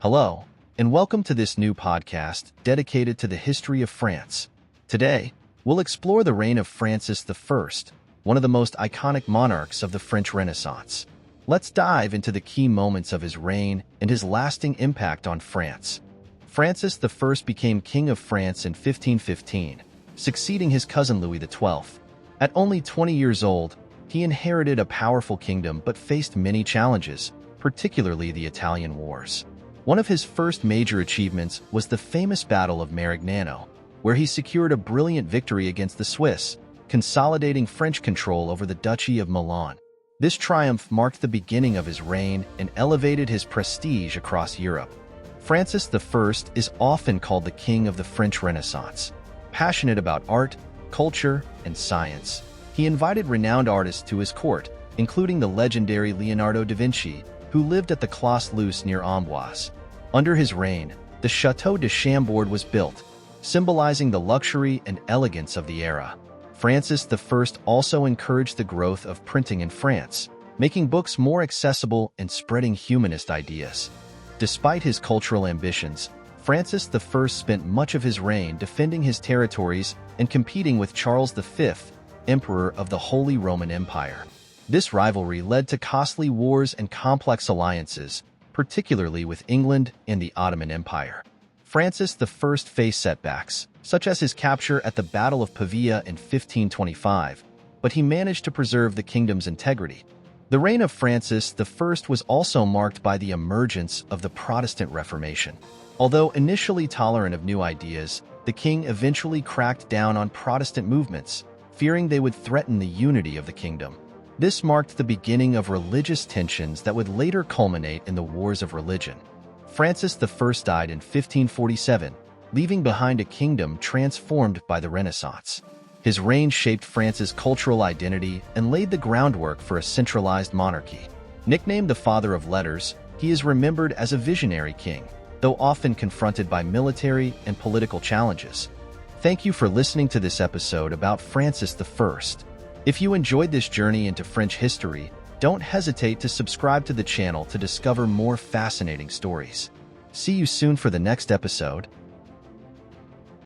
Hello, and welcome to this new podcast dedicated to the history of France. Today, we'll explore the reign of Francis I, one of the most iconic monarchs of the French Renaissance. Let's dive into the key moments of his reign and his lasting impact on France. Francis I became King of France in 1515, succeeding his cousin Louis XII. At only 20 years old, he inherited a powerful kingdom but faced many challenges, particularly the Italian Wars. One of his first major achievements was the famous Battle of Marignano, where he secured a brilliant victory against the Swiss, consolidating French control over the Duchy of Milan. This triumph marked the beginning of his reign and elevated his prestige across Europe. Francis I is often called the King of the French Renaissance. Passionate about art, culture, and science, he invited renowned artists to his court, including the legendary Leonardo da Vinci, who lived at the Clos Leuce near Amboise. Under his reign, the Château de Chambord was built, symbolizing the luxury and elegance of the era. Francis I also encouraged the growth of printing in France, making books more accessible and spreading humanist ideas. Despite his cultural ambitions, Francis I spent much of his reign defending his territories and competing with Charles V, Emperor of the Holy Roman Empire. This rivalry led to costly wars and complex alliances, particularly with England and the Ottoman Empire. Francis I faced setbacks, such as his capture at the Battle of Pavia in 1525, but he managed to preserve the kingdom's integrity. The reign of Francis I was also marked by the emergence of the Protestant Reformation. Although initially tolerant of new ideas, the king eventually cracked down on Protestant movements, fearing they would threaten the unity of the kingdom. This marked the beginning of religious tensions that would later culminate in the Wars of Religion. Francis I died in 1547, leaving behind a kingdom transformed by the Renaissance. His reign shaped France's cultural identity and laid the groundwork for a centralized monarchy. Nicknamed the Father of Letters, he is remembered as a visionary king, though often confronted by military and political challenges. Thank you for listening to this episode about Francis I. If you enjoyed this journey into French history, don't hesitate to subscribe to the channel to discover more fascinating stories. See you soon for the next episode.